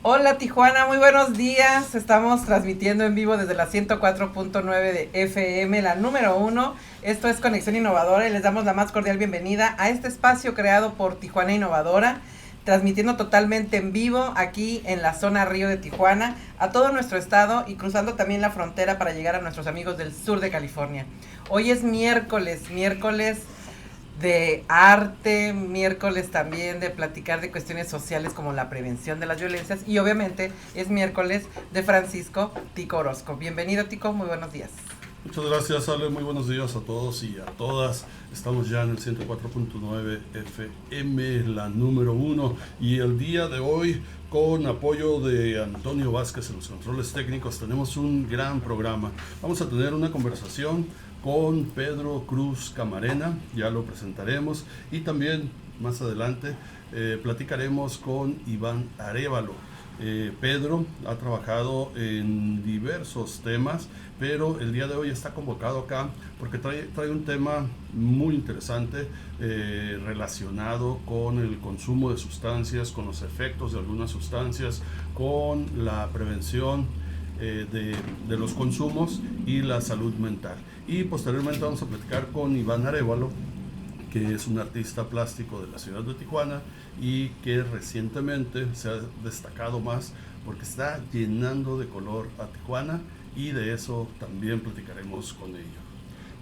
Hola Tijuana, muy buenos días. Estamos transmitiendo en vivo desde la 104.9 de FM, la número 1. Esto es Conexión Innovadora y les damos la más cordial bienvenida a este espacio creado por Tijuana Innovadora, transmitiendo totalmente en vivo aquí en la zona Río de Tijuana, a todo nuestro estado y cruzando también la frontera para llegar a nuestros amigos del sur de California. Hoy es miércoles de arte, miércoles también de platicar de cuestiones sociales como la prevención de las violencias y obviamente es miércoles de Francisco Tico Orozco. Bienvenido Tico, muy buenos días. Muchas gracias Ale, muy buenos días a todos y a todas. Estamos ya en el 104.9 FM, la número 1 y el día de hoy con apoyo de Antonio Vázquez en los controles técnicos tenemos un gran programa. Vamos a tener una conversación con Pedro Cruz Camarena, ya lo presentaremos, y también más adelante platicaremos con Iván Arévalo. Pedro ha trabajado en diversos temas, pero el día de hoy está convocado acá porque trae un tema muy interesante relacionado con el consumo de sustancias, con los efectos de algunas sustancias, con la prevención de los consumos y la salud mental. Y posteriormente vamos a platicar con Iván Arévalo, que es un artista plástico de la ciudad de Tijuana y que recientemente se ha destacado más porque está llenando de color a Tijuana y de eso también platicaremos con ello.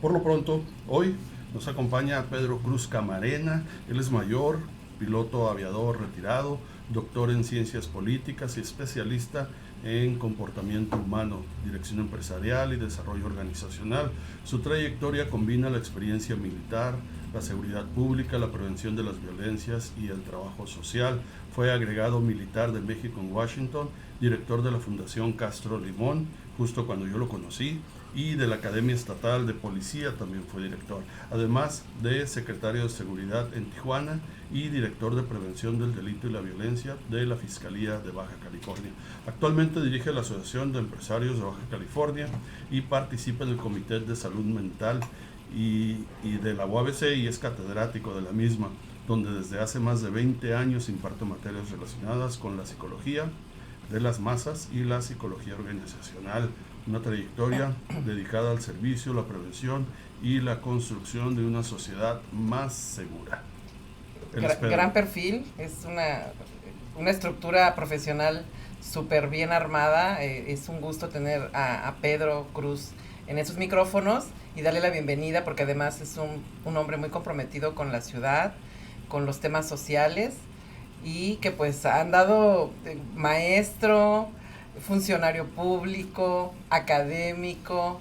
Por lo pronto, hoy nos acompaña Pedro Cruz Camarena. Él es mayor, piloto aviador retirado, doctor en ciencias políticas y especialista en comportamiento humano, dirección empresarial y desarrollo organizacional. Su trayectoria combina la experiencia militar, la seguridad pública, la prevención de las violencias y el trabajo social. Fue agregado militar de México en Washington, director de la Fundación Castro Limón, justo cuando yo lo conocí, y de la Academia Estatal de Policía también fue director, además de secretario de Seguridad en Tijuana y director de Prevención del Delito y la Violencia de la Fiscalía de Baja California. Actualmente dirige la Asociación de Empresarios de Baja California y participa en el Comité de Salud Mental y de la UABC y es catedrático de la misma, donde desde hace más de 20 años imparte materias relacionadas con la psicología de las masas y la psicología organizacional, una trayectoria dedicada al servicio, la prevención y la construcción de una sociedad más segura. Gran perfil, es una estructura profesional súper bien armada. Es un gusto tener a Pedro Cruz en esos micrófonos y darle la bienvenida porque además es un hombre muy comprometido con la ciudad, con los temas sociales y que pues ha andado maestro, funcionario público, académico,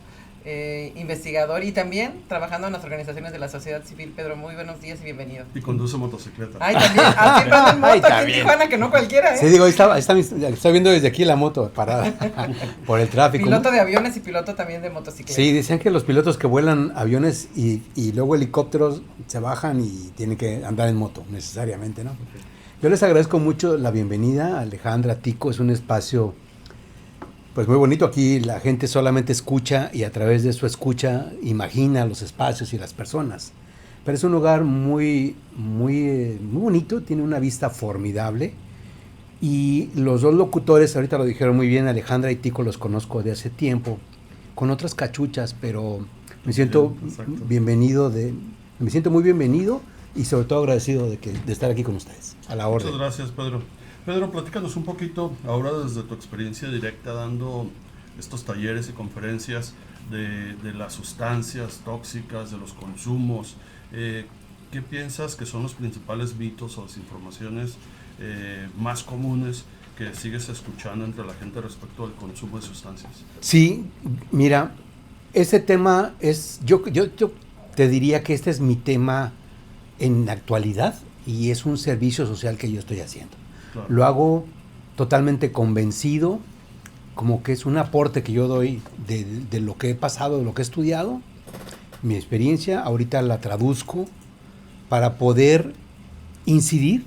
investigador y también trabajando en las organizaciones de la sociedad civil. Pedro, muy buenos días y bienvenido. Y conduce motocicleta. Ay, también, así anda en moto aquí en Tijuana, que no cualquiera, ¿eh? Sí, digo, estoy viendo desde aquí la moto parada por el tráfico. Piloto de aviones y piloto también de motocicleta. Sí, decían que los pilotos que vuelan aviones y luego helicópteros se bajan y tienen que andar en moto, necesariamente, ¿no? Yo les agradezco mucho la bienvenida, Alejandra, Tico. Es un espacio pues muy bonito. Aquí la gente solamente escucha y a través de su escucha imagina los espacios y las personas. Pero es un lugar muy bonito, tiene una vista formidable. Y los dos locutores, ahorita lo dijeron muy bien, Alejandra y Tico los conozco de hace tiempo, con otras cachuchas, pero me siento me siento muy bienvenido y sobre todo agradecido de estar aquí con ustedes, a la orden. Muchas gracias, Pedro. Pedro, platícanos un poquito ahora desde tu experiencia directa dando estos talleres y conferencias de las sustancias tóxicas, de los consumos. ¿Qué piensas que son los principales mitos o desinformaciones más comunes que sigues escuchando entre la gente respecto al consumo de sustancias? Sí, mira, ese tema es, yo te diría que este es mi tema en la actualidad y es un servicio social que yo estoy haciendo. Claro. Lo hago totalmente convencido, como que es un aporte que yo doy de lo que he pasado, de lo que he estudiado, mi experiencia, ahorita la traduzco para poder incidir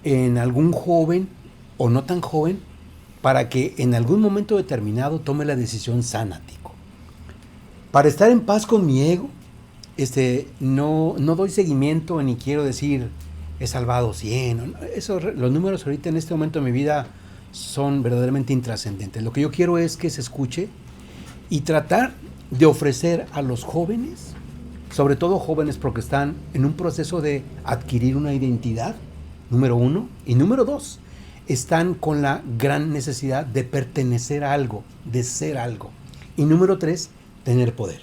en algún joven o no tan joven para que en algún momento determinado tome la decisión sana, Tico. Para estar en paz con mi ego, no doy seguimiento ni quiero decir he salvado 100. Los números ahorita en este momento de mi vida son verdaderamente intrascendentes. Lo que yo quiero es que se escuche y tratar de ofrecer a los jóvenes, sobre todo jóvenes porque están en un proceso de adquirir una identidad, número uno, y número dos, están con la gran necesidad de pertenecer a algo, de ser algo, y número tres, tener poder.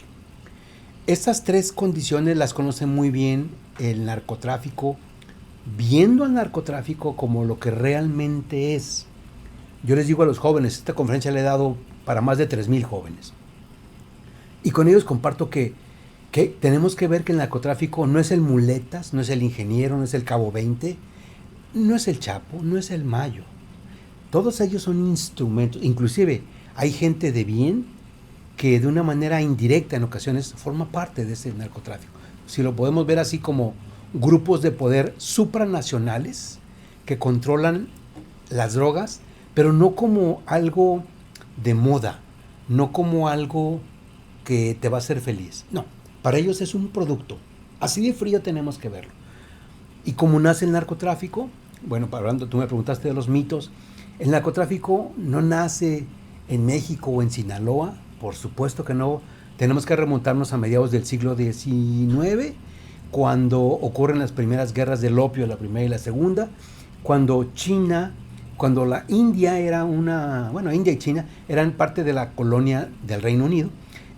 Estas tres condiciones las conoce muy bien el narcotráfico, viendo al narcotráfico como lo que realmente es. Yo les digo a los jóvenes, esta conferencia le he dado para más de 3,000 jóvenes, y con ellos comparto que tenemos que ver que el narcotráfico no es el muletas, no es el ingeniero, no es el cabo 20, no es el Chapo, no es el Mayo. Todos ellos son instrumentos. Inclusive hay gente de bien que de una manera indirecta en ocasiones forma parte de ese narcotráfico. Si lo podemos ver así como grupos de poder supranacionales que controlan las drogas, pero no como algo de moda, no como algo que te va a hacer feliz. No, para ellos es un producto. Así de frío tenemos que verlo. ¿Y cómo nace el narcotráfico? Bueno, hablando, tú me preguntaste de los mitos. El narcotráfico no nace en México o en Sinaloa, por supuesto que no. Tenemos que remontarnos a mediados del siglo XIX, cuando ocurren las primeras guerras del opio, la primera y la segunda, cuando la India era India y China eran parte de la colonia del Reino Unido,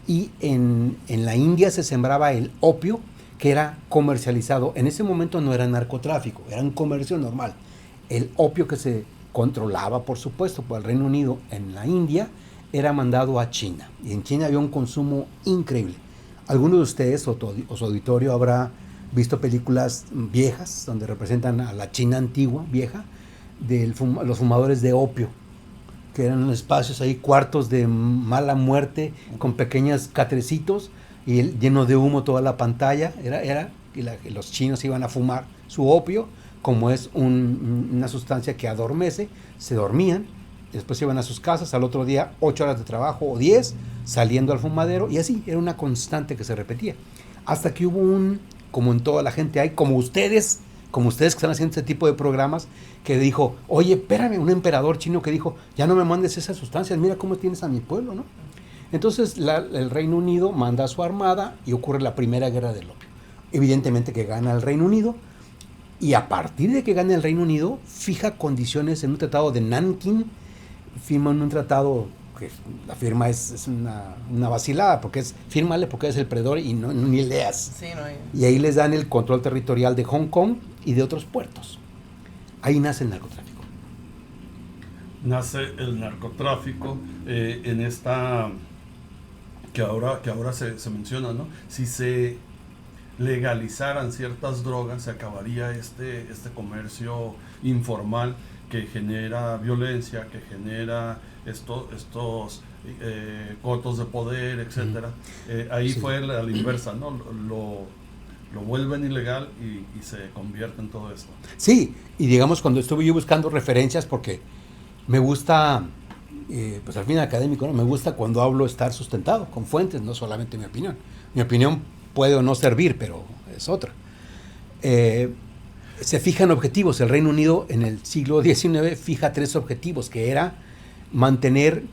y en la India se sembraba el opio, que era comercializado. En ese momento no era narcotráfico, era un comercio normal. El opio que se controlaba, por supuesto, por el Reino Unido en la India, era mandado a China. Y en China había un consumo increíble. Algunos de ustedes o su auditorio habrá visto películas viejas donde representan a la China antigua, vieja, de los fumadores de opio, que eran espacios ahí, cuartos de mala muerte, con pequeños catrecitos, y lleno de humo toda la pantalla, y los chinos iban a fumar su opio, como es una sustancia que adormece, se dormían, después iban a sus casas, al otro día 8 horas de trabajo o 10, saliendo al fumadero, y así, era una constante que se repetía. Hasta que hubo como en toda la gente hay, como ustedes que están haciendo este tipo de programas, que dijo, oye, espérame, un emperador chino que dijo, ya no me mandes esas sustancias, mira cómo tienes a mi pueblo, ¿no? Entonces el Reino Unido manda a su armada y ocurre la primera guerra del opio. Evidentemente que gana el Reino Unido, y a partir de que gana el Reino Unido, fija condiciones en un tratado de Nanking, firman un tratado que la firma es una vacilada, porque fírmale porque es el predador y ni leas. Sí, y ahí les dan el control territorial de Hong Kong y de otros puertos. Ahí nace el narcotráfico. Nace el narcotráfico en esta que ahora se menciona, ¿no? Si se legalizaran ciertas drogas, se acabaría este comercio informal que genera violencia, que genera estos cotos de poder, etcétera. Ahí sí. Fue la inversa, ¿no? Lo vuelven ilegal y se convierte en todo esto. Sí, y digamos, cuando estuve yo buscando referencias, porque me gusta, pues al fin académico, ¿no? Me gusta cuando hablo estar sustentado con fuentes, no solamente mi opinión. Mi opinión puede o no servir, pero es otra. Se fijan objetivos. El Reino Unido en el siglo XIX fija 3 objetivos, que era mantener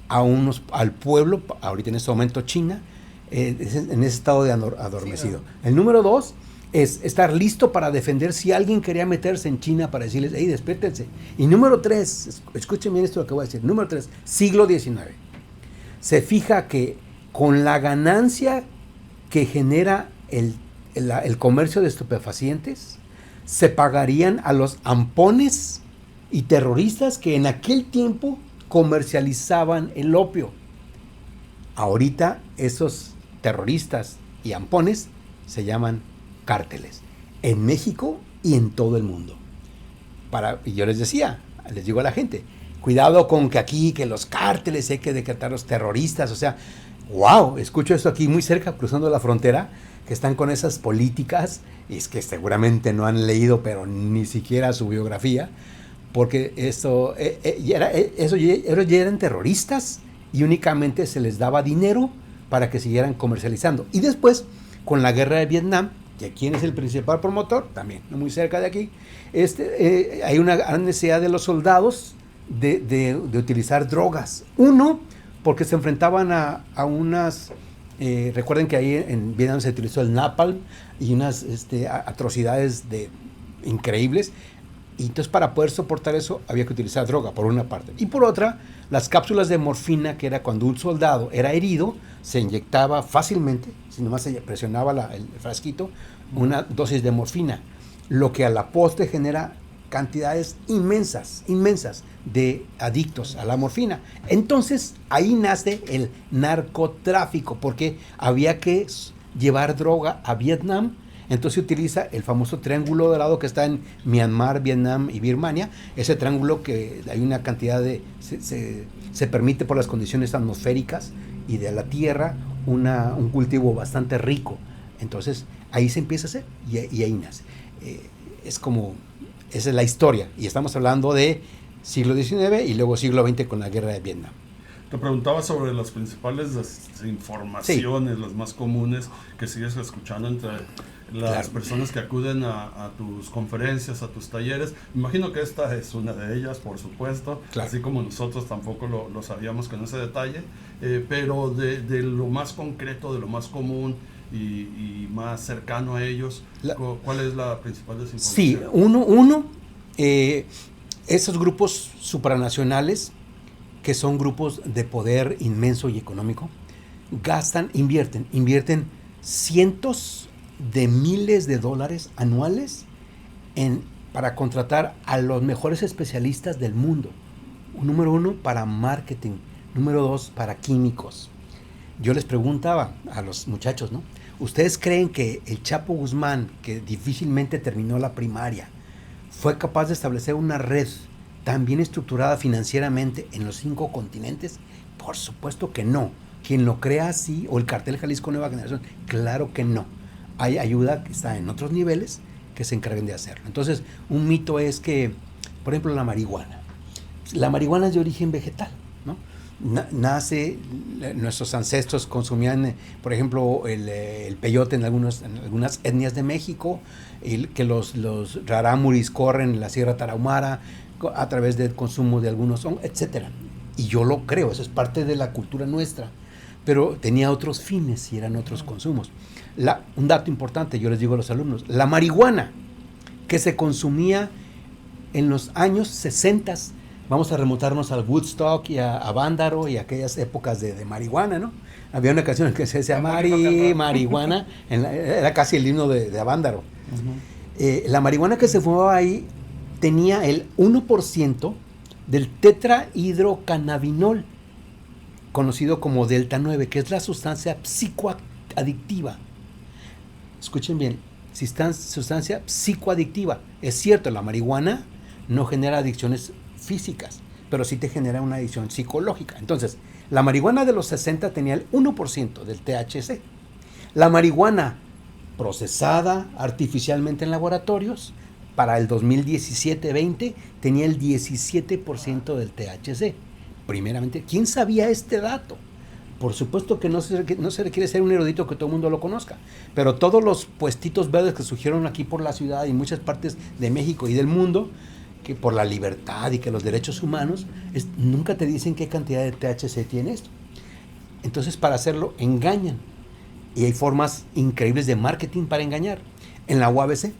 al pueblo, ahorita en este momento China, en ese estado de adormecido. Sí, ¿no? El número 2 es estar listo para defender si alguien quería meterse en China, para decirles, hey, despiértense. Y número 3, escuchen bien esto lo que voy a decir, número 3, siglo XIX. Se fija que con la ganancia que genera el comercio de estupefacientes, se pagarían a los ampones y terroristas que en aquel tiempo comercializaban el opio. Ahorita esos terroristas y ampones se llaman cárteles, en México y en todo el mundo. Y yo les digo a la gente, cuidado con que los cárteles hay que decretar los terroristas, o sea, wow, escucho esto aquí muy cerca, cruzando la frontera, que están con esas políticas, y es que seguramente no han leído, pero ni siquiera su biografía, porque ellos ya eran terroristas y únicamente se les daba dinero para que siguieran comercializando. Y después, con la guerra de Vietnam, que quién es el principal promotor, también muy cerca de aquí, hay una gran necesidad de los soldados de utilizar drogas. Uno, porque se enfrentaban a unas... recuerden que ahí en Vietnam se utilizó el napalm y unas atrocidades increíbles. Y entonces para poder soportar eso había que utilizar droga, por una parte. Y por otra, las cápsulas de morfina, que era cuando un soldado era herido, se inyectaba fácilmente, si nomás se presionaba el frasquito, una dosis de morfina, lo que a la postre genera cantidades inmensas de adictos a la morfina. Entonces ahí nace el narcotráfico, porque había que llevar droga a Vietnam. Entonces se utiliza el famoso triángulo dorado que está en Myanmar, Vietnam y Birmania. Ese triángulo que hay una cantidad se permite por las condiciones atmosféricas y de la tierra un cultivo bastante rico. Entonces ahí se empieza a hacer y ahí nace. Esa es la historia. Y estamos hablando de siglo XIX y luego siglo XX con la guerra de Vietnam. Te preguntaba sobre las principales informaciones, las más comunes que sigues escuchando entre las personas que acuden a tus conferencias, a tus talleres. Me imagino que esta es una de ellas, por supuesto, así como nosotros tampoco lo sabíamos con ese detalle, pero de lo más concreto, de lo más común y más cercano a ellos, ¿cuál es la principal desinformación? Sí, esos grupos supranacionales, que son grupos de poder inmenso y económico, invierten cientos de miles de dólares anuales para contratar a los mejores especialistas del mundo. Número 1, para marketing. Número 2, para químicos. Yo les preguntaba a los muchachos, ¿no? ¿Ustedes creen que el Chapo Guzmán, que difícilmente terminó la primaria, fue capaz de establecer una red tan bien estructurada financieramente en los 5 continentes? Por supuesto que no. ¿Quien lo crea sí? ¿O el cartel Jalisco Nueva Generación? Claro que no. Hay ayuda que está en otros niveles que se encarguen de hacerlo. Entonces, un mito es que, por ejemplo, la marihuana. La marihuana es de origen vegetal, ¿no? Nuestros ancestros consumían, por ejemplo, el peyote en algunas etnias de México, que los rarámuris corren en la Sierra Tarahumara a través del consumo de algunos hongos, etcétera. Y yo lo creo, eso es parte de la cultura nuestra, pero tenía otros fines y eran otros consumos. Un dato importante, yo les digo a los alumnos, la marihuana que se consumía en los años 60, vamos a remontarnos al Woodstock y a Vándaro y aquellas épocas de marihuana, ¿no? Había una canción en que se decía marihuana, era casi el himno de Vándaro. Uh-huh. La marihuana que se fumaba ahí tenía el 1% del tetrahidrocannabinol, conocido como Delta 9, que es la sustancia psicoadictiva. Escuchen bien, sustancia psicoadictiva. Es cierto, la marihuana no genera adicciones físicas, pero sí te genera una adicción psicológica. Entonces, la marihuana de los 60 tenía el 1% del THC. La marihuana procesada artificialmente en laboratorios, para el 2017-20, tenía el 17% del THC. Primeramente, ¿quién sabía este dato? Por supuesto que no se requiere ser un erudito que todo el mundo lo conozca, pero todos los puestitos verdes que surgieron aquí por la ciudad y muchas partes de México y del mundo, que por la libertad y que los derechos humanos, nunca te dicen qué cantidad de THC tiene esto. Entonces, para hacerlo, engañan. Y hay formas increíbles de marketing para engañar. En la UABC,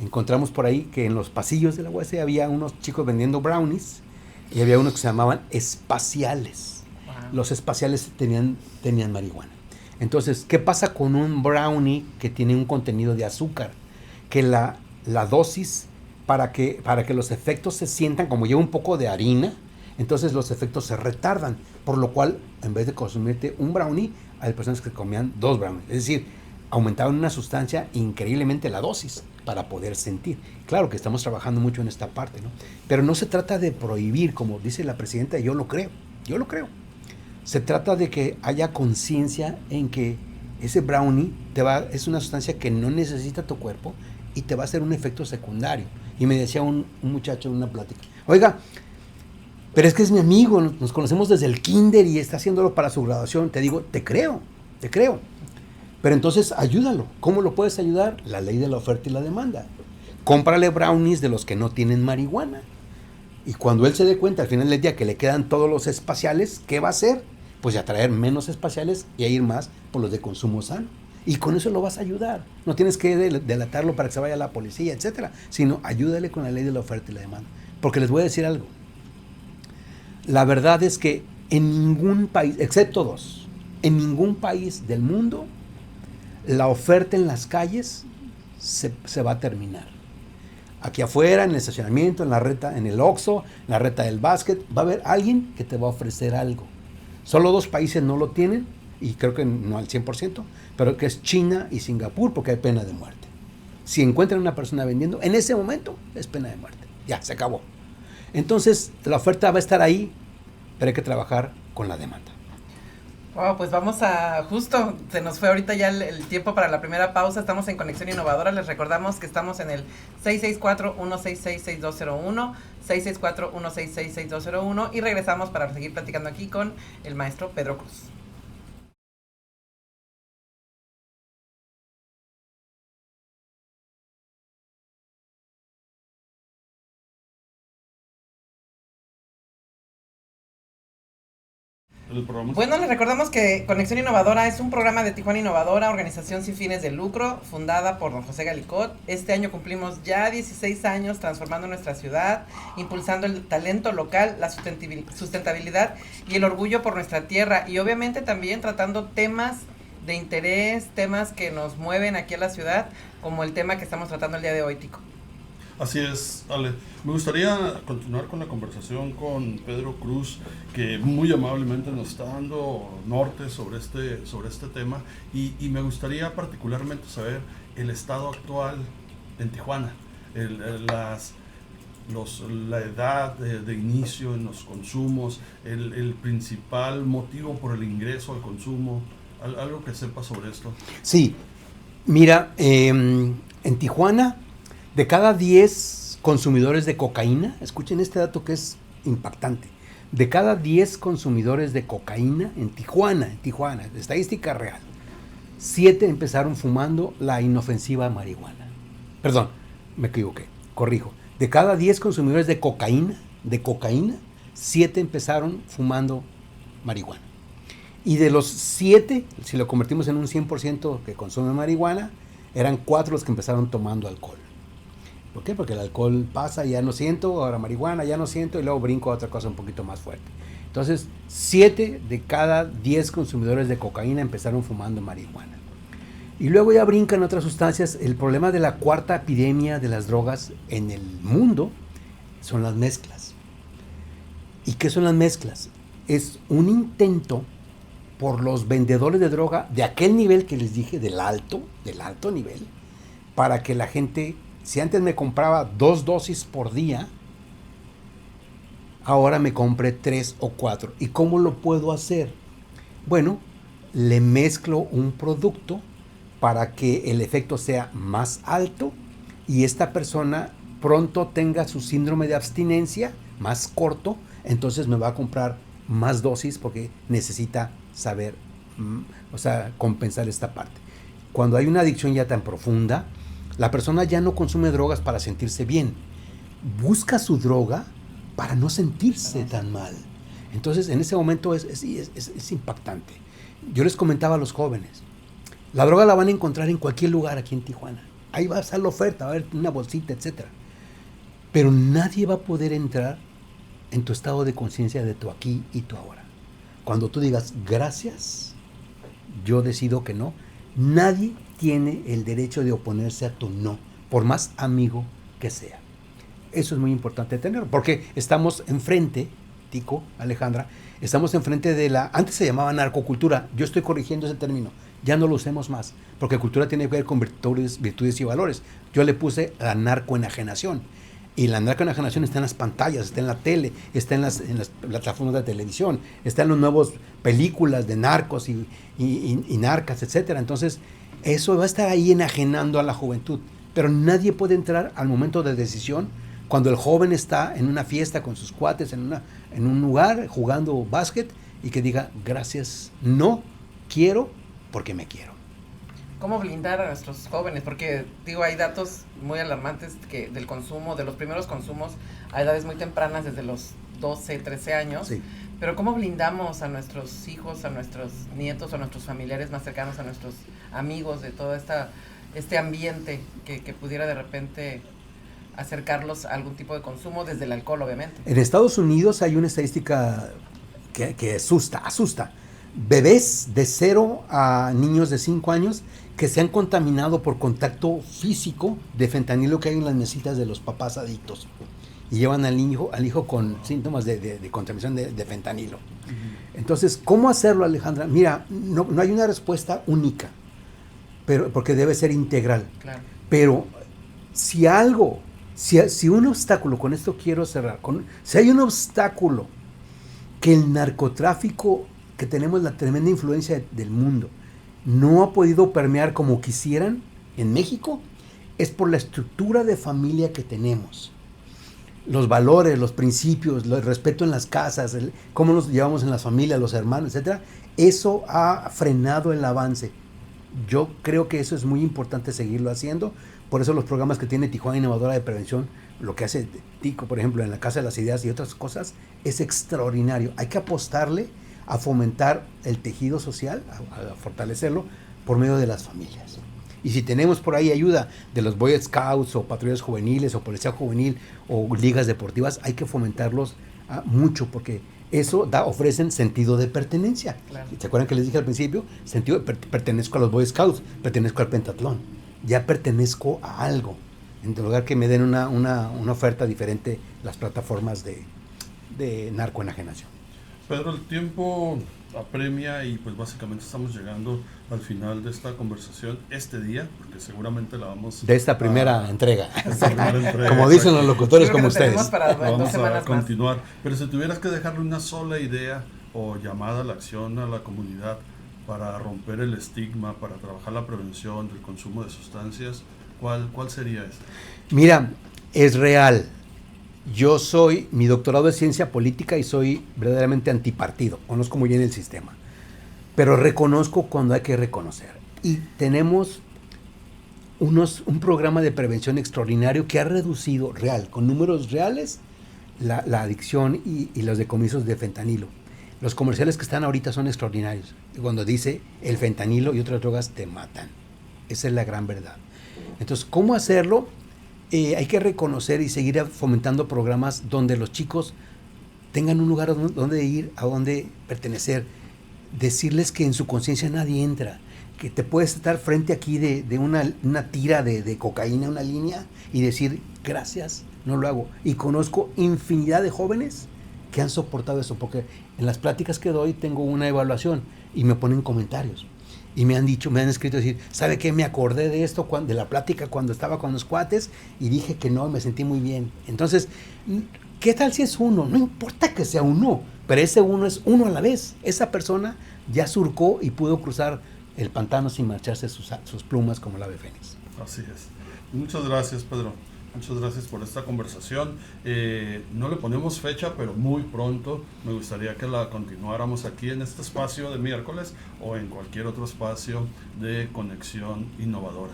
encontramos por ahí que en los pasillos de la UABC había unos chicos vendiendo brownies y había unos que se llamaban espaciales. Los espaciales tenían marihuana. Entonces, ¿qué pasa con un brownie que tiene un contenido de azúcar? Que la dosis, para que los efectos se sientan, como lleva un poco de harina, entonces los efectos se retardan, por lo cual, en vez de consumirte un brownie, hay personas que comían 2 brownies. Es decir, aumentaban una sustancia increíblemente la dosis para poder sentir. Claro que estamos trabajando mucho en esta parte, ¿no? Pero no se trata de prohibir, como dice la presidenta, yo lo creo. Se trata de que haya conciencia en que ese brownie es una sustancia que no necesita tu cuerpo y te va a hacer un efecto secundario. Y me decía un muchacho en una plática, oiga, pero es que es mi amigo, nos conocemos desde el kinder y está haciéndolo para su graduación. Te digo, te creo. Pero entonces ayúdalo. ¿Cómo lo puedes ayudar? La ley de la oferta y la demanda. Cómprale brownies de los que no tienen marihuana. Y cuando él se dé cuenta al final del día que le quedan todos los espaciales, ¿qué va a hacer? Pues ya traer menos espaciales y a ir más por los de consumo sano. Y con eso lo vas a ayudar. No tienes que delatarlo para que se vaya a la policía, etcétera, sino ayúdale con la ley de la oferta y la demanda. Porque les voy a decir algo. La verdad es que en ningún país, excepto dos, en ningún país del mundo, la oferta en las calles se va a terminar. Aquí afuera, en el estacionamiento, en la reta, en el Oxxo, en la reta del básquet, va a haber alguien que te va a ofrecer algo. Solo dos países no lo tienen, y creo que no al 100%, pero que es China y Singapur, porque hay pena de muerte. Si encuentran una persona vendiendo, en ese momento es pena de muerte. Ya, se acabó. Entonces, la oferta va a estar ahí, pero hay que trabajar con la demanda. Wow, pues vamos a, justo, se nos fue ahorita ya el tiempo para la primera pausa, estamos en Conexión Innovadora, les recordamos que estamos en el 664-166-6201, 664-166-6201 y regresamos para seguir platicando aquí con el maestro Pedro Cruz. Bueno, les recordamos que Conexión Innovadora es un programa de Tijuana Innovadora, organización sin fines de lucro, fundada por don José Galicot. Este año cumplimos ya 16 años transformando nuestra ciudad, impulsando el talento local, la sustentabilidad y el orgullo por nuestra tierra. Y obviamente también tratando temas de interés, temas que nos mueven aquí a la ciudad, como el tema que estamos tratando el día de hoy, Tico. Así es, Ale. Me gustaría continuar con la conversación con Pedro Cruz, que muy amablemente nos está dando norte sobre este tema, y me gustaría particularmente saber el estado actual en Tijuana, la edad de inicio en los consumos, el principal motivo por el ingreso al consumo, algo que sepa sobre esto. Sí, mira, en Tijuana, de cada 10 consumidores de cocaína, escuchen este dato que es impactante, de cada 10 consumidores de cocaína en Tijuana, estadística real, 7 empezaron fumando la inofensiva marihuana. Perdón, me equivoqué, corrijo. De cada 10 consumidores de cocaína, 7 empezaron fumando marihuana. Y de los 7, si lo convertimos en un 100% que consumen marihuana, eran 4 los que empezaron tomando alcohol. ¿Por qué? Porque el alcohol pasa, ya no siento, ahora marihuana, ya no siento, y luego brinco a otra cosa un poquito más fuerte. Entonces, 7 de cada 10 consumidores de cocaína empezaron fumando marihuana. Y luego ya brincan otras sustancias. El problema de la cuarta epidemia de las drogas en el mundo son las mezclas. ¿Y qué son las mezclas? Es un intento por los vendedores de droga de aquel nivel que les dije, del alto nivel, para que la gente, si antes me compraba 2 dosis por día, ahora me compre 3 o 4. ¿Y cómo lo puedo hacer? Bueno, le mezclo un producto para que el efecto sea más alto y esta persona pronto tenga su síndrome de abstinencia más corto, entonces me va a comprar más dosis porque necesita saber, compensar esta parte. Cuando hay una adicción ya tan profunda, la persona ya no consume drogas para sentirse bien, busca su droga para no sentirse tan mal. Entonces, en ese momento es impactante. Yo les comentaba a los jóvenes, la droga la van a encontrar en cualquier lugar aquí en Tijuana. Ahí va a estar la oferta, va a haber una bolsita, etc. Pero nadie va a poder entrar en tu estado de conciencia de tu aquí y tu ahora. Cuando tú digas, gracias, yo decido que no, nadie tiene el derecho de oponerse a tu no, por más amigo que sea. Eso es muy importante tenerlo, porque estamos enfrente, Tico, Alejandra, estamos enfrente de antes se llamaba narcocultura, yo estoy corrigiendo ese término, ya no lo usemos más, porque cultura tiene que ver con virtudes y valores. Yo le puse la narcoenajenación, y la narcoenajenación está en las pantallas, está en la tele, está en las plataformas de televisión, está en las nuevas películas de narcos y narcas, etcétera. Entonces, eso va a estar ahí enajenando a la juventud, pero nadie puede entrar al momento de decisión cuando el joven está en una fiesta con sus cuates, en un lugar jugando básquet y que diga, gracias, no quiero porque me quiero. cómo blindar a nuestros jóvenes, porque digo, hay datos muy alarmantes que del consumo, de los primeros consumos a edades muy tempranas, desde los 12, 13 años, Sí. pero cómo blindamos a nuestros hijos, a nuestros nietos, a nuestros familiares más cercanos, a nuestros amigos de todo este ambiente que pudiera de repente acercarlos a algún tipo de consumo, desde el alcohol, obviamente. En Estados Unidos hay una estadística que asusta. Bebés de 0 a niños de 5 años que se han contaminado por contacto físico de fentanilo que hay en las mesitas de los papás adictos. Y llevan al hijo con síntomas de contaminación de fentanilo. Entonces, ¿cómo hacerlo, Alejandra? Mira, no hay una respuesta única, pero porque debe ser integral. Claro. Pero si un obstáculo, con esto quiero cerrar, si hay un obstáculo que el narcotráfico, que tenemos la tremenda influencia del mundo, no ha podido permear como quisieran en México, es por la estructura de familia que tenemos. Los valores, los principios, el respeto en las casas, cómo nos llevamos en las familias, los hermanos, etcétera, eso ha frenado el avance. Yo creo que eso es muy importante seguirlo haciendo. Por eso los programas que tiene Tijuana Innovadora de Prevención, lo que hace Tico, por ejemplo, en la Casa de las Ideas y otras cosas, es extraordinario. Hay que apostarle a fomentar el tejido social, a fortalecerlo por medio de las familias. Y si tenemos por ahí ayuda de los Boy Scouts o patrullas juveniles o policía juvenil o ligas deportivas, hay que fomentarlos mucho, porque eso ofrecen sentido de pertenencia. Claro. ¿Se acuerdan que les dije al principio? Pertenezco a los Boy Scouts, pertenezco al pentatlón, ya pertenezco a algo, en lugar que me den una oferta diferente las plataformas de narcoenajenación. Pedro, el tiempo apremia y pues básicamente estamos llegando al final de esta conversación este día, porque seguramente la vamos de esta primera entrega. Entrega, como dicen los locutores como ustedes. Para vamos a continuar. Pero si tuvieras que dejarle una sola idea o llamada a la acción a la comunidad para romper el estigma, para trabajar la prevención del consumo de sustancias, ¿cuál sería esta? Mira, es real. Mi doctorado es ciencia política y soy verdaderamente antipartido, conozco muy bien el sistema, pero reconozco cuando hay que reconocer. Y tenemos un programa de prevención extraordinario que ha reducido con números reales, la adicción y los decomisos de fentanilo. Los comerciales que están ahorita son extraordinarios. Cuando dice el fentanilo y otras drogas te matan. Esa es la gran verdad. Entonces, ¿cómo hacerlo? Hay que reconocer y seguir fomentando programas donde los chicos tengan un lugar donde ir, a donde pertenecer. Decirles que en su conciencia nadie entra, que te puedes estar frente aquí de una tira de cocaína, una línea, y decir, gracias, no lo hago. Y conozco infinidad de jóvenes que han soportado eso, porque en las pláticas que doy tengo una evaluación y me ponen comentarios. Y me han escrito decir, ¿sabe qué? Me acordé de esto, de la plática cuando estaba con los cuates y dije que no, me sentí muy bien. Entonces, ¿qué tal si es uno? No importa que sea uno, pero ese uno es uno a la vez. Esa persona ya surcó y pudo cruzar el pantano sin marcharse sus plumas como el ave fénix. Así es. Muchas gracias, Pedro. Muchas gracias por esta conversación. No le ponemos fecha, pero muy pronto me gustaría que la continuáramos aquí en este espacio de miércoles o en cualquier otro espacio de conexión innovadora.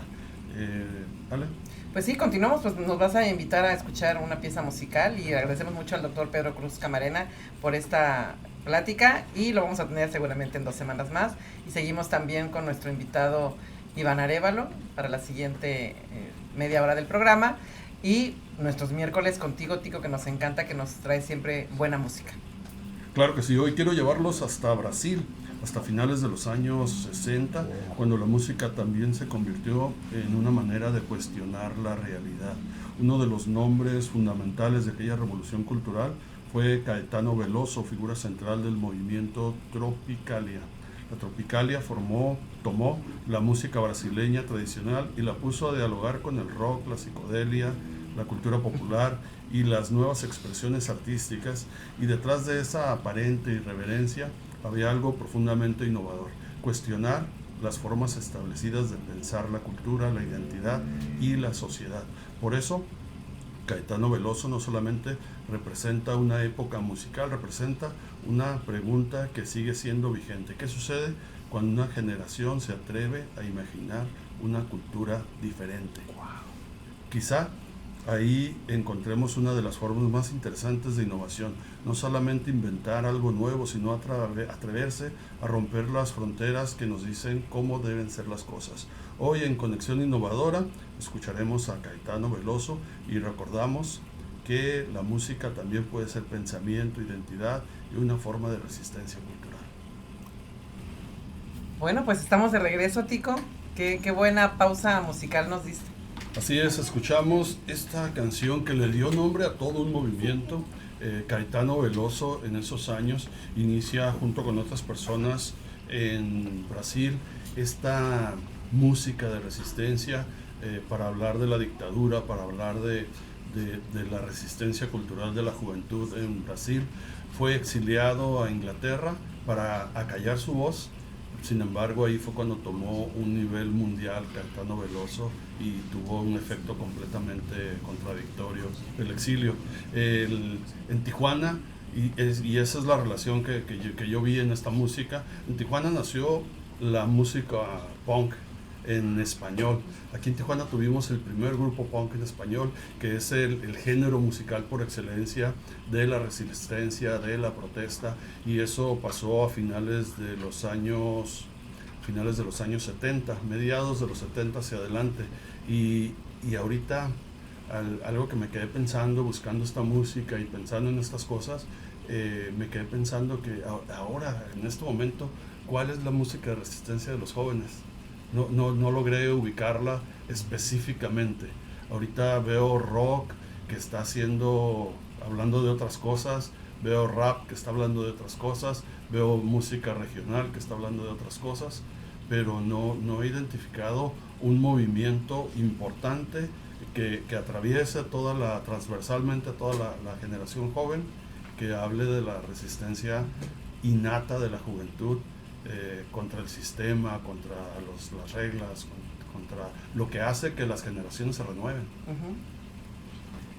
¿Ale? Pues sí, continuamos, pues nos vas a invitar a escuchar una pieza musical y agradecemos mucho al doctor Pedro Cruz Camarena por esta plática y lo vamos a tener seguramente en 2 semanas más. Y seguimos también con nuestro invitado Iván Arévalo para la siguiente media hora del programa. Y nuestros miércoles contigo, Tico, que nos encanta, que nos trae siempre buena música. Claro que sí, hoy quiero llevarlos hasta Brasil, hasta finales de los años 60, cuando la música también se convirtió en una manera de cuestionar la realidad. Uno de los nombres fundamentales de aquella revolución cultural fue Caetano Veloso, figura central del movimiento Tropicalia. La Tropicalia tomó la música brasileña tradicional y la puso a dialogar con el rock, la psicodelia, la cultura popular y las nuevas expresiones artísticas, y detrás de esa aparente irreverencia había algo profundamente innovador: cuestionar las formas establecidas de pensar la cultura, la identidad y la sociedad. Por eso, Caetano Veloso no solamente representa una época musical, representa una pregunta que sigue siendo vigente. ¿Qué sucede cuando una generación se atreve a imaginar una cultura diferente. Quizá ahí encontremos una de las formas más interesantes de innovación, no solamente inventar algo nuevo, sino atreverse a romper las fronteras que nos dicen cómo deben ser las cosas. Hoy en Conexión Innovadora escucharemos a Caetano Veloso y recordamos que la música también puede ser pensamiento, identidad y una forma de resistencia cultural. Bueno, pues estamos de regreso, Tico. Qué buena pausa musical nos diste. Así es, escuchamos esta canción que le dio nombre a todo un movimiento. Caetano Veloso en esos años inicia junto con otras personas en Brasil esta música de resistencia para hablar de la dictadura, para hablar de la resistencia cultural de la juventud en Brasil. Fue exiliado a Inglaterra para acallar su voz. Sin embargo, ahí fue cuando tomó un nivel mundial Caetano Veloso y tuvo un efecto completamente contradictorio el exilio. En Tijuana, y esa es la relación que yo vi en esta música, en Tijuana nació la música punk en español. Aquí en Tijuana tuvimos el primer grupo punk en español, que es el género musical por excelencia de la resistencia, de la protesta, y eso pasó a finales de los años 70, mediados de los 70 hacia adelante. Y ahorita algo que me quedé pensando buscando esta música y pensando en estas cosas, me quedé pensando que ahora, en este momento, ¿cuál es la música de resistencia de los jóvenes? No logré ubicarla específicamente. Ahorita veo rock que está hablando de otras cosas, veo rap que está hablando de otras cosas, veo música regional que está hablando de otras cosas, pero no he identificado un movimiento importante que atraviese transversalmente a toda la generación joven, que hable de la resistencia innata de la juventud contra el sistema, contra las reglas, contra lo que hace que las generaciones se renueven.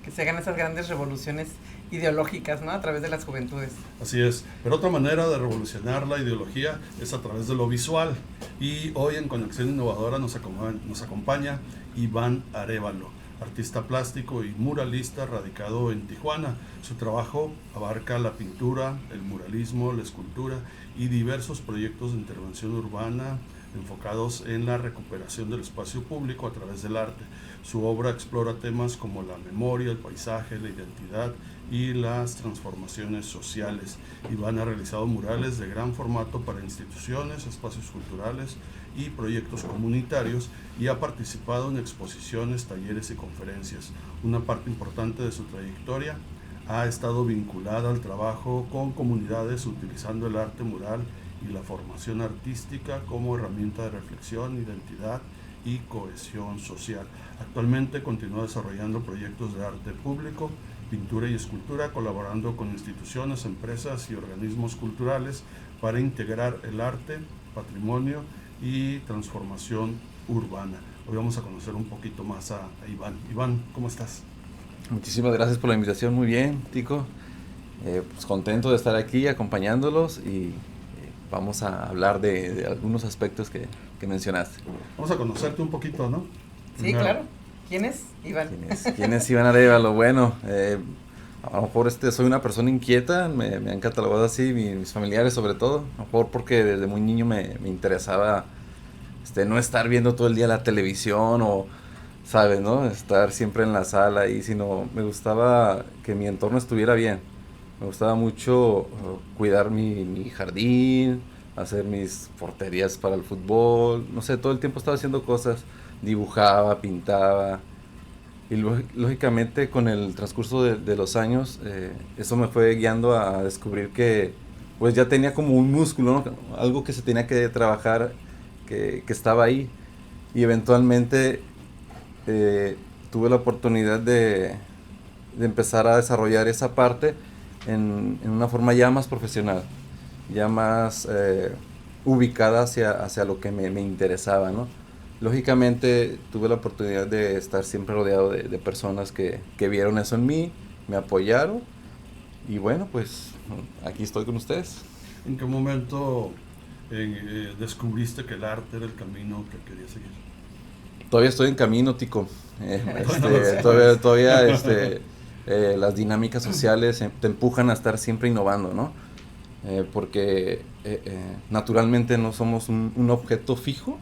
Que se hagan esas grandes revoluciones ideológicas, ¿no? A través de las juventudes. Así es, pero otra manera de revolucionar la ideología es a través de lo visual. Y hoy en Conexión Innovadora nos acompaña Iván Arévalo, artista plástico y muralista radicado en Tijuana. Su trabajo abarca la pintura, el muralismo, la escultura y diversos proyectos de intervención urbana enfocados en la recuperación del espacio público a través del arte. Su obra explora temas como la memoria, el paisaje, la identidad y las transformaciones sociales. Iván ha realizado murales de gran formato para instituciones, espacios culturales y proyectos comunitarios, y ha participado en exposiciones, talleres y conferencias. Una parte importante de su trayectoria ha estado vinculada al trabajo con comunidades utilizando el arte mural y la formación artística como herramienta de reflexión, identidad y cohesión social. Actualmente continúa desarrollando proyectos de arte público, pintura y escultura, colaborando con instituciones, empresas y organismos culturales para integrar el arte, patrimonio y transformación urbana. Hoy vamos a conocer un poquito más a Iván. Iván, ¿cómo estás? Muchísimas gracias por la invitación, muy bien, Tico. Pues contento de estar aquí acompañándolos y vamos a hablar de algunos aspectos que mencionaste. Vamos a conocerte un poquito, ¿no? Sí, primero. Claro. ¿Quién es Iván? ¿Quién es Iván Arévalo? Bueno, a lo mejor soy una persona inquieta, me han catalogado así, mis familiares sobre todo, a lo mejor porque desde muy niño me interesaba no estar viendo todo el día la televisión o, ¿sabes, no? Estar siempre en la sala ahí, sino me gustaba que mi entorno estuviera bien. Me gustaba mucho cuidar mi jardín, hacer mis porterías para el fútbol, no sé, todo el tiempo estaba haciendo cosas, dibujaba, pintaba, y lógicamente con el transcurso de los años, eso me fue guiando a descubrir que pues ya tenía como un músculo, ¿no? Algo que se tenía que trabajar, que estaba ahí, y eventualmente tuve la oportunidad de empezar a desarrollar esa parte en una forma ya más profesional, ya más ubicada hacia lo que me interesaba, ¿no? Lógicamente tuve la oportunidad de estar siempre rodeado de personas que vieron eso en mí, me apoyaron, y bueno, pues aquí estoy con ustedes. ¿En qué momento descubriste que el arte era el camino que querías seguir? Todavía estoy en camino, Tico. Todavía las dinámicas sociales te empujan a estar siempre innovando, ¿no? Porque naturalmente no somos un objeto fijo.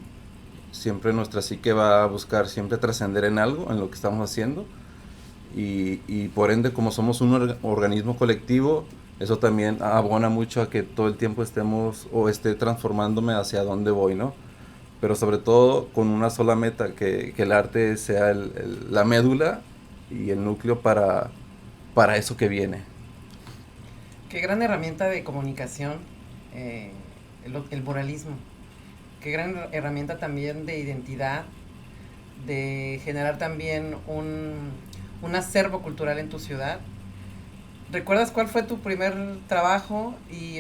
Siempre nuestra psique va a buscar siempre trascender en algo, en lo que estamos haciendo. Y por ende, como somos un organismo colectivo, eso también abona mucho a que todo el tiempo esté transformándome hacia dónde voy, ¿no? Pero sobre todo con una sola meta, que el arte sea la médula y el núcleo para eso que viene. Qué gran herramienta de comunicación, el muralismo. Qué gran herramienta también de identidad, de generar también un acervo cultural en tu ciudad. ¿Recuerdas cuál fue tu primer trabajo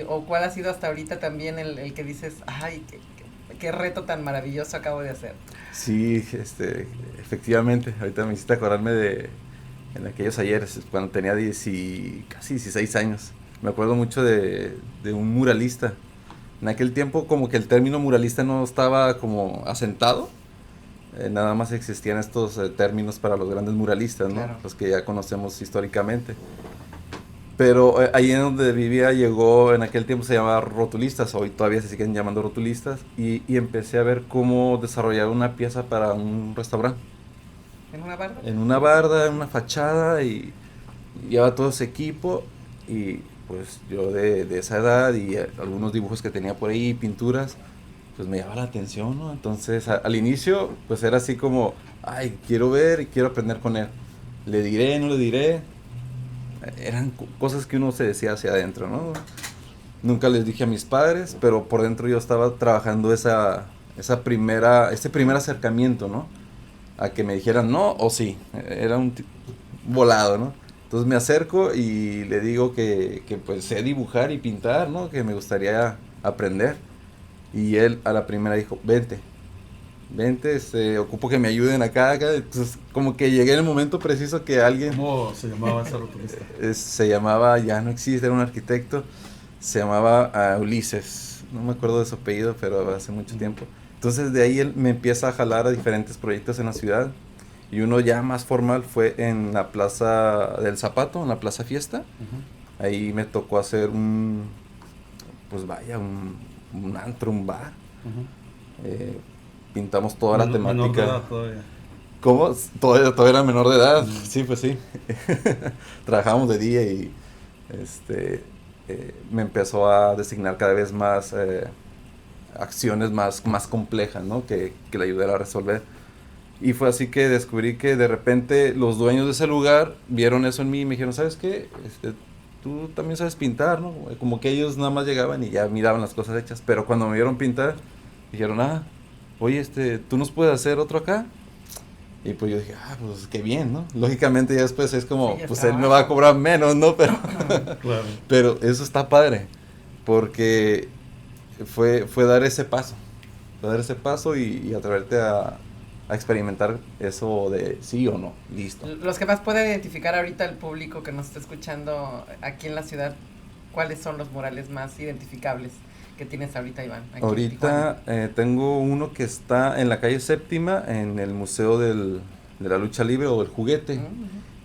o cuál ha sido hasta ahorita también el que dices, ay, qué reto tan maravilloso acabo de hacer? Sí, efectivamente, ahorita me hiciste acordarme en aquellos ayeres, cuando tenía casi 16 años. Me acuerdo mucho de un muralista. En aquel tiempo como que el término muralista no estaba como asentado. Nada más existían estos términos para los grandes muralistas, ¿no? Claro. Los que ya conocemos históricamente. Pero ahí en donde vivía en aquel tiempo se llamaba rotulistas, hoy todavía se siguen llamando rotulistas, y empecé a ver cómo desarrollar una pieza para un restaurante. ¿En una barda? En una barda, en una fachada, y llevaba todo ese equipo, y pues yo de esa edad y algunos dibujos que tenía por ahí, pinturas, pues me llamaba la atención, ¿no? Entonces al inicio pues era así como, ay, quiero ver y quiero aprender con él. ¿Le diré, no le diré? Eran cosas que uno se decía hacia adentro, ¿no? Nunca les dije a mis padres, pero por dentro yo estaba trabajando ese primer acercamiento, ¿no? A que me dijeran no o sí. Era un volado, ¿no? Entonces me acerco y le digo que pues sé dibujar y pintar, ¿no? Que me gustaría aprender. Y él a la primera dijo, vente, ocupo que me ayuden acá. Entonces como que llegué en el momento preciso que alguien... ¿Cómo se llamaba ese rotulista? Se llamaba, ya no existe, era un arquitecto, se llamaba Ulises, no me acuerdo de su apellido, pero hace mucho tiempo. Entonces de ahí él me empieza a jalar a diferentes proyectos en la ciudad. Y uno ya más formal fue en la Plaza del Zapato, en la Plaza Fiesta. Uh-huh. Ahí me tocó hacer un antro, un bar. Uh-huh. Pintamos toda la temática. Menor de edad todavía. ¿Cómo? Todavía era menor de edad. Uh-huh. Sí, pues sí. Trabajábamos de día y me empezó a designar cada vez más acciones más complejas, ¿no? Que le ayudara a resolver. Y fue así que descubrí que de repente los dueños de ese lugar vieron eso en mí y me dijeron, ¿sabes qué? Tú también sabes pintar, ¿no? Como que ellos nada más llegaban y ya miraban las cosas hechas, pero cuando me vieron pintar, dijeron, oye, ¿tú nos puedes hacer otro acá? Y pues yo dije, pues qué bien, ¿no? Lógicamente ya después es como, pues él me va a cobrar menos, ¿no? Pero, claro. Pero eso está padre, porque fue dar ese paso, y atreverte a experimentar eso de sí o no, listo. Los que más puede identificar ahorita el público que nos está escuchando aquí en la ciudad, ¿cuáles son los murales más identificables que tienes ahorita, Iván? Ahorita tengo uno que está en la calle Séptima, en el Museo de la Lucha Libre o del Juguete,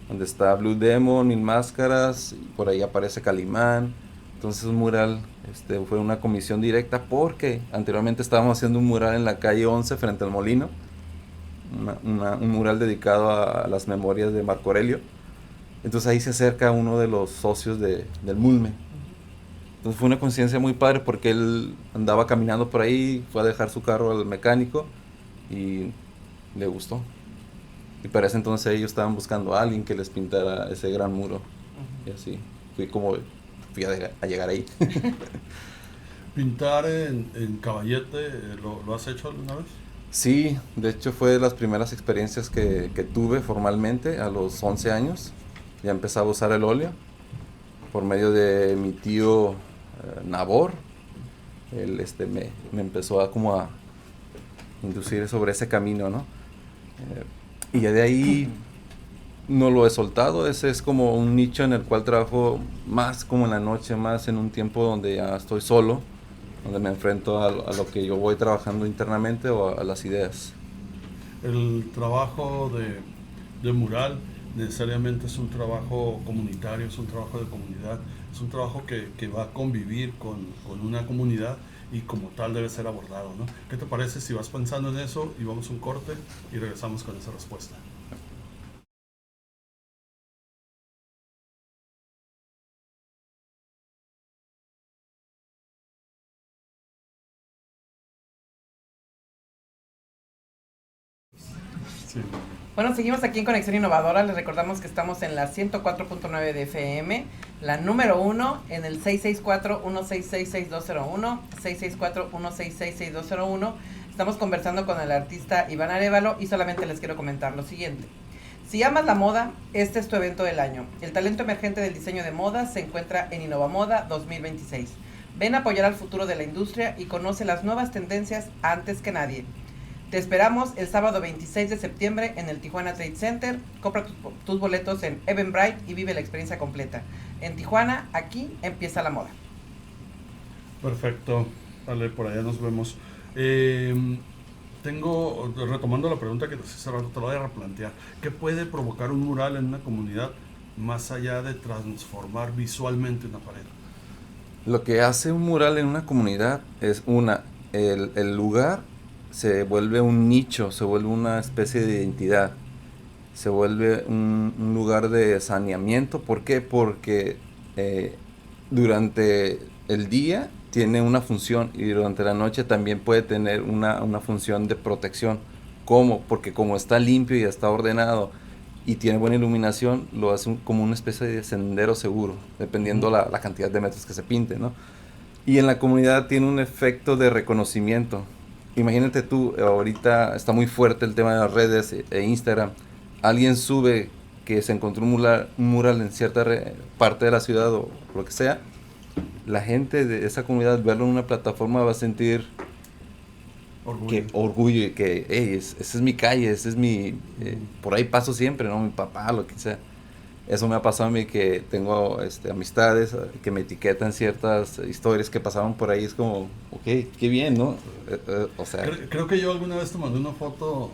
donde está Blue Demon, Mil Máscaras, y por ahí aparece Calimán. Entonces un mural fue una comisión directa porque anteriormente estábamos haciendo un mural en la calle 11 frente al Molino. Un mural dedicado a las memorias de Marco Aurelio. Entonces ahí se acerca uno de los socios del Mulme. Entonces fue una coincidencia muy padre porque él andaba caminando por ahí, fue a dejar su carro al mecánico y le gustó. Y para ese entonces ellos estaban buscando a alguien que les pintara ese gran muro. Y así fui a llegar ahí. ¿Pintar en caballete lo has hecho alguna vez? Sí, de hecho fue de las primeras experiencias que tuve formalmente a los 11 años. Ya empezaba a usar el óleo por medio de mi tío Nabor. Él me empezó a inducir sobre ese camino, ¿no? Y ya de ahí no lo he soltado. Ese es como un nicho en el cual trabajo más como en la noche, más en un tiempo donde ya estoy solo. donde me enfrento a lo que yo voy trabajando internamente o a las ideas. El trabajo de mural necesariamente es un trabajo comunitario, es un trabajo de comunidad, es un trabajo que va a convivir con una comunidad y como tal debe ser abordado, ¿no? ¿Qué te parece si vas pensando en eso y vamos a un corte y regresamos con esa respuesta? Sí. Bueno, seguimos aquí en Conexión Innovadora. Les recordamos que estamos en la 104.9 de FM, la número 1, en el 664-166-6201, 664-166-6201. Estamos conversando con el artista Iván Arévalo y solamente les quiero comentar lo siguiente. Si amas la moda, este es tu evento del año. El talento emergente del diseño de moda se encuentra en Innovamoda 2026. Ven a apoyar al futuro de la industria y conoce las nuevas tendencias antes que nadie. Te esperamos el sábado 26 de septiembre en el Tijuana Trade Center. Compra tus boletos en Eventbrite y vive la experiencia completa. En Tijuana, aquí empieza la moda. Perfecto. Vale, por allá nos vemos. Retomando la pregunta que te hice, te la voy a replantear. ¿Qué puede provocar un mural en una comunidad más allá de transformar visualmente una pared? Lo que hace un mural en una comunidad es el lugar se vuelve un nicho, se vuelve una especie de identidad, se vuelve un lugar de saneamiento. ¿Por qué? Porque durante el día tiene una función y durante la noche también puede tener una función de protección. ¿Cómo? Porque como está limpio y está ordenado y tiene buena iluminación, lo hace como una especie de sendero seguro, dependiendo la cantidad de metros que se pinte, ¿no? Y en la comunidad tiene un efecto de reconocimiento. Imagínate tú, ahorita está muy fuerte el tema de las redes e Instagram. Alguien sube que se encontró un mural en cierta parte de la ciudad o lo que sea. La gente de esa comunidad, verlo en una plataforma, va a sentir orgullo y que, hey, esa es mi calle, ese es mi... por ahí paso siempre, ¿no? Mi papá, lo que sea. Eso me ha pasado a mí, que tengo amistades que me etiquetan ciertas historias que pasaban por ahí. Es como, ok, qué bien, ¿no? O sea... Creo que yo alguna vez te mandé una foto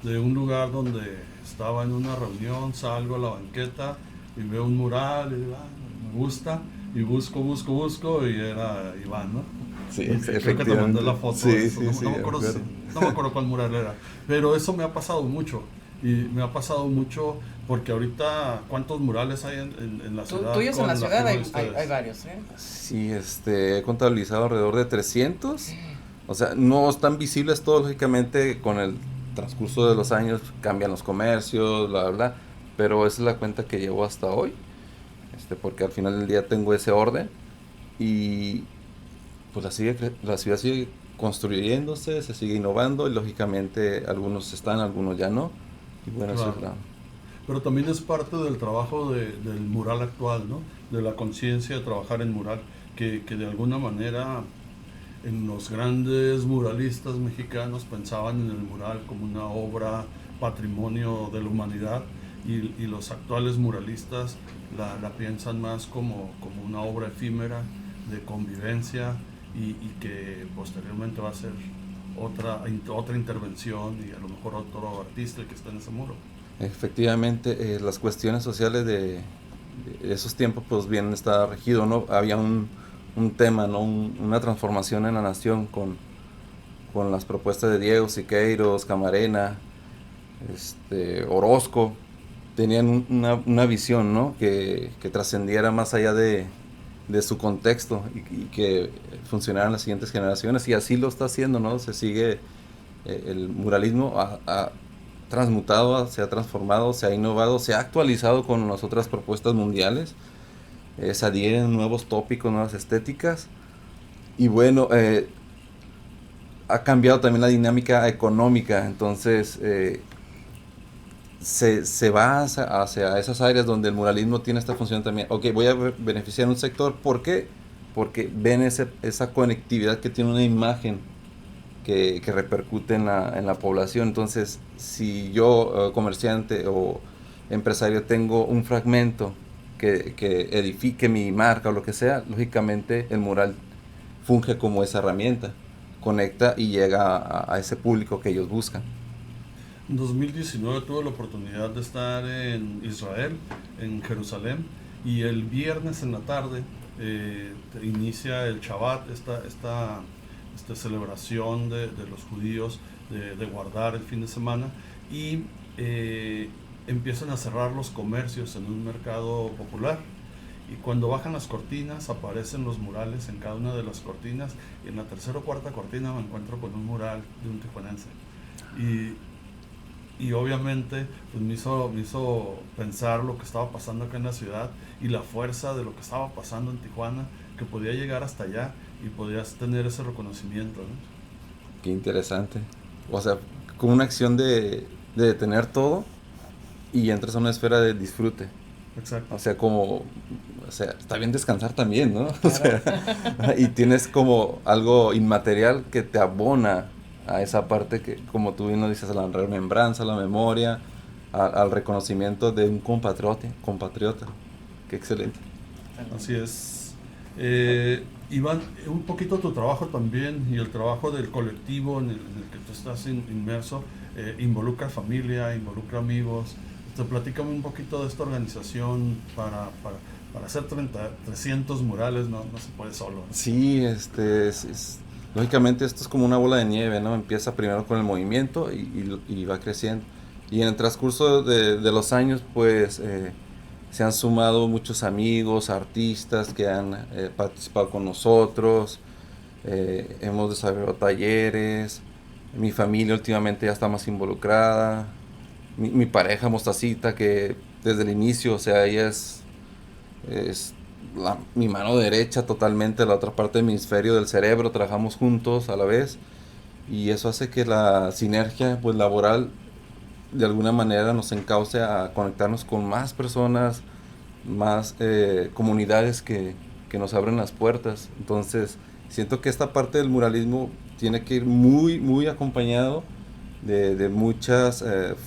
de un lugar donde estaba en una reunión, salgo a la banqueta y veo un mural y digo, me gusta, y busco y era Iván, ¿no? Sí, creo que te mandé la foto. Sí, No me acuerdo cuál mural era, pero eso me ha pasado mucho. Y me ha pasado mucho porque ahorita, ¿cuántos murales hay en la ciudad? Tuyos en la ciudad hay varios, ¿eh? Sí, he contabilizado alrededor de 300. O sea, no están visibles todos, lógicamente, con el transcurso de los años cambian los comercios, bla, bla, bla. Pero esa es la cuenta que llevo hasta hoy. Porque al final del día tengo ese orden. Y pues la ciudad sigue construyéndose, se sigue innovando y lógicamente algunos están, algunos ya no. Y bueno, claro. eso es Pero también es parte del trabajo del mural actual, ¿no? De la conciencia de trabajar en mural, que de alguna manera en los grandes muralistas mexicanos pensaban en el mural como una obra patrimonio de la humanidad y los actuales muralistas la piensan más como una obra efímera de convivencia y que posteriormente va a ser otra intervención y a lo mejor otro artista el que está en ese muro. Efectivamente, las cuestiones sociales de esos tiempos pues bien está regido, ¿no? Había un tema, ¿no? Una transformación en la nación con las propuestas de Diego, Siqueiros, Camarena, Orozco. Tenían una visión, ¿no? que trascendiera más allá de su contexto y que funcionaran las siguientes generaciones, y así lo está haciendo, ¿no? Se sigue, el muralismo ha transmutado, se ha transformado, se ha innovado, se ha actualizado con las otras propuestas mundiales, se adhieren nuevos tópicos, nuevas estéticas, y bueno, ha cambiado también la dinámica económica. Entonces se va hacia esas áreas donde el muralismo tiene esta función también. Ok, voy a beneficiar un sector. ¿Por qué? Porque ven esa conectividad que tiene una imagen que repercute en la población. Entonces, si yo, comerciante o empresario, tengo un fragmento que edifique mi marca o lo que sea, lógicamente el mural funge como esa herramienta, conecta y llega a ese público que ellos buscan. En 2019 tuve la oportunidad de estar en Israel, en Jerusalén, y el viernes en la tarde inicia el Shabbat, esta celebración de los judíos de guardar el fin de semana, y empiezan a cerrar los comercios en un mercado popular. Y cuando bajan las cortinas aparecen los murales en cada una de las cortinas, y en la tercera o cuarta cortina me encuentro con un mural de un tijuanense. Y obviamente pues me hizo pensar lo que estaba pasando acá en la ciudad y la fuerza de lo que estaba pasando en Tijuana, que podía llegar hasta allá y podías tener ese reconocimiento, ¿no? Qué interesante. O sea, como una acción de detener todo y entras a una esfera de disfrute. Exacto. O sea, está bien descansar también, ¿no? O sea, y tienes como algo inmaterial que te abona a esa parte que, como tú bien nos dices, a la remembranza, a la memoria, al reconocimiento de un compatriota. Qué excelente. Así es. Iván, un poquito tu trabajo también y el trabajo del colectivo en el que tú estás inmerso, involucra familia, involucra amigos. Platícame un poquito de esta organización para hacer 300 murales, no se puede solo, ¿no? Sí, lógicamente esto es como una bola de nieve, ¿no? Empieza primero con el movimiento y va creciendo. Y en el transcurso de los años, pues, se han sumado muchos amigos, artistas que han participado con nosotros, hemos desarrollado talleres, mi familia últimamente ya está más involucrada, mi pareja Mostacita, que desde el inicio, o sea, ella es mi mano derecha totalmente, la otra parte del hemisferio del cerebro, trabajamos juntos a la vez, y eso hace que la sinergia pues laboral de alguna manera nos encauce a conectarnos con más personas, más comunidades que nos abren las puertas. Entonces siento que esta parte del muralismo tiene que ir muy, muy acompañado de muchas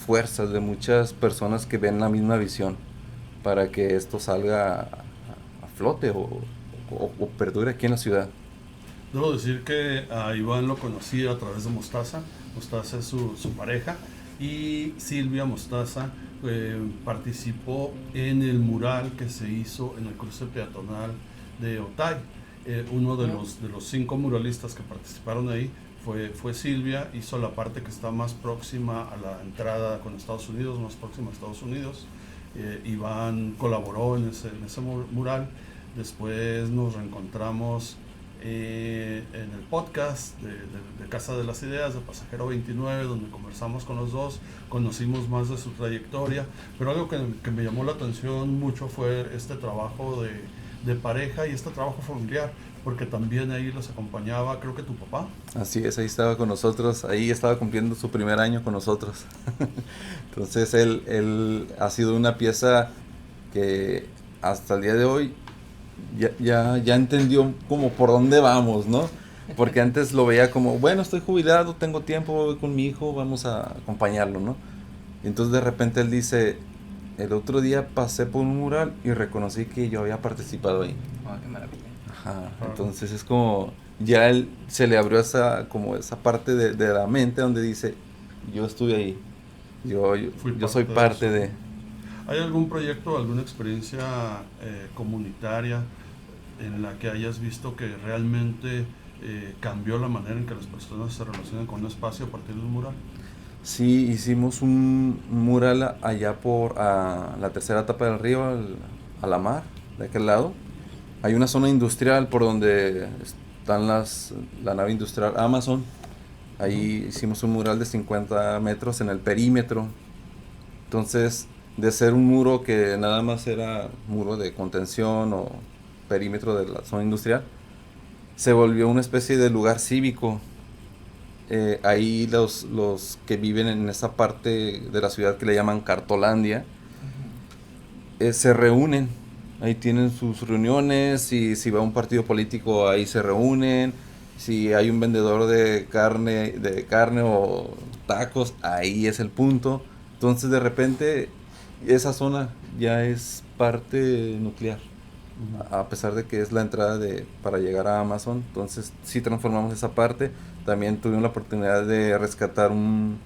fuerzas, de muchas personas que ven la misma visión para que esto salga a flote o perdure aquí en la ciudad. Debo decir que a Iván lo conocí a través de Mostaza. Mostaza es su pareja, y Silvia Mostaza participó en el mural que se hizo en el cruce peatonal de Otay. Uno de los 5 muralistas que participaron ahí fue Silvia, hizo la parte que está más próxima a la entrada con Estados Unidos, más próxima a Estados Unidos. Iván colaboró en ese mural. Después nos reencontramos en el podcast de Casa de las Ideas, de Pasajero 29, donde conversamos con los dos, conocimos más de su trayectoria, pero algo que me llamó la atención mucho fue este trabajo de pareja y este trabajo familiar, porque también ahí los acompañaba, creo que tu papá. Así es, ahí estaba con nosotros, ahí estaba cumpliendo su primer año con nosotros. Entonces él ha sido una pieza que hasta el día de hoy ya entendió como por dónde vamos, ¿no? Porque antes lo veía como, bueno, estoy jubilado, tengo tiempo, voy con mi hijo, vamos a acompañarlo, ¿no? Y entonces de repente él dice, el otro día pasé por un mural y reconocí que yo había participado ahí. Oh, qué maravilla. Ajá, entonces es como, ya él se le abrió esa parte de la mente donde dice, yo estuve ahí, yo soy parte de... ¿Hay algún proyecto, alguna experiencia comunitaria en la que hayas visto que realmente cambió la manera en que las personas se relacionan con un espacio a partir de un mural? Sí, hicimos un mural allá por la tercera etapa del río, a la mar, de aquel lado. Hay una zona industrial por donde están la nave industrial Amazon. Ahí hicimos un mural de 50 metros en el perímetro. Entonces, de ser un muro que nada más era muro de contención o perímetro de la zona industrial, se volvió una especie de lugar cívico. Ahí los que viven en esa parte de la ciudad que le llaman Cartolandia, se reúnen, ahí tienen sus reuniones, y si va un partido político ahí se reúnen, si hay un vendedor de carne o tacos, ahí es el punto. Entonces de repente esa zona ya es parte nuclear a pesar de que es la entrada para llegar a Amazon. Entonces sí transformamos esa parte. También tuvimos la oportunidad de rescatar un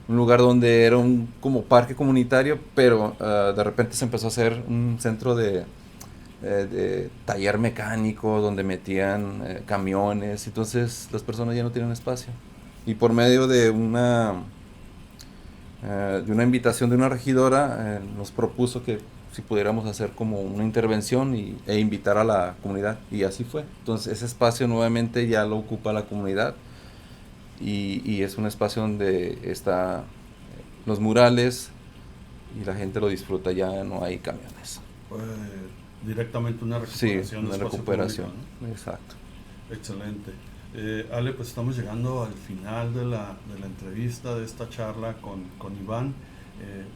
lugar donde era un como parque comunitario, pero de repente se empezó a hacer un centro de taller mecánico donde metían camiones. Entonces las personas ya no tienen espacio. Y por medio de una invitación de una regidora, nos propuso que si pudiéramos hacer como una intervención e invitar a la comunidad, y así fue. Entonces ese espacio nuevamente ya lo ocupa la comunidad, y es un espacio donde está los murales y la gente lo disfruta, ya no hay camiones. Directamente una recuperación. Sí, una recuperación, público, ¿no? Exacto. Excelente. Ale, pues estamos llegando al final de la entrevista, de esta charla con Iván.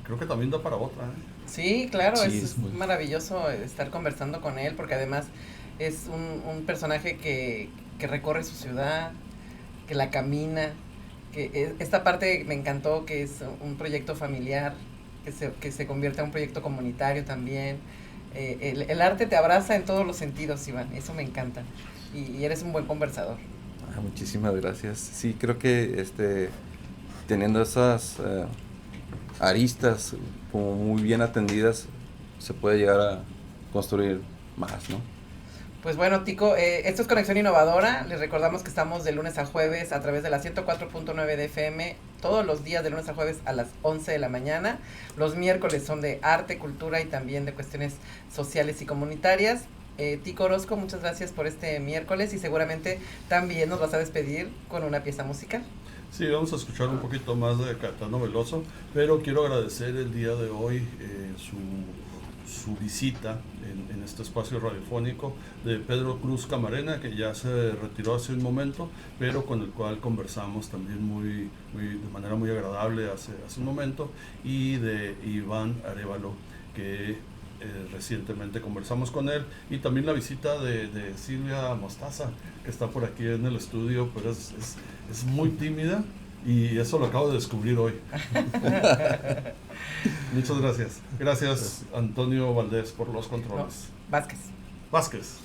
Creo que también da para otra, ¿eh? Sí, claro, Sí, es maravilloso estar conversando con él, porque además es un personaje que recorre su ciudad, que la camina, esta parte me encantó, que es un proyecto familiar, que se convierte en un proyecto comunitario también. El arte te abraza en todos los sentidos, Iván, eso me encanta, y eres un buen conversador. Muchísimas gracias. Sí, creo que teniendo esas aristas como muy bien atendidas, se puede llegar a construir más, ¿no? Pues bueno, Tico, esto es Conexión Innovadora. Les recordamos que estamos de lunes a jueves a través de la 104.9 de FM, todos los días de lunes a jueves a las 11 de la mañana. Los miércoles son de arte, cultura y también de cuestiones sociales y comunitarias. Tico Orozco, muchas gracias por este miércoles, y seguramente también nos vas a despedir con una pieza musical. Sí, vamos a escuchar un poquito más de Caetano Veloso, pero quiero agradecer el día de hoy su visita en este espacio radiofónico de Pedro Cruz Camarena, que ya se retiró hace un momento, pero con el cual conversamos también de manera muy agradable hace un momento, y de Iván Arévalo, que recientemente conversamos con él, y también la visita de Silvia Mostaza, que está por aquí en el estudio, pero es muy tímida, y eso lo acabo de descubrir hoy. Muchas gracias. Gracias, Antonio Valdés, por los controles. No, Vázquez.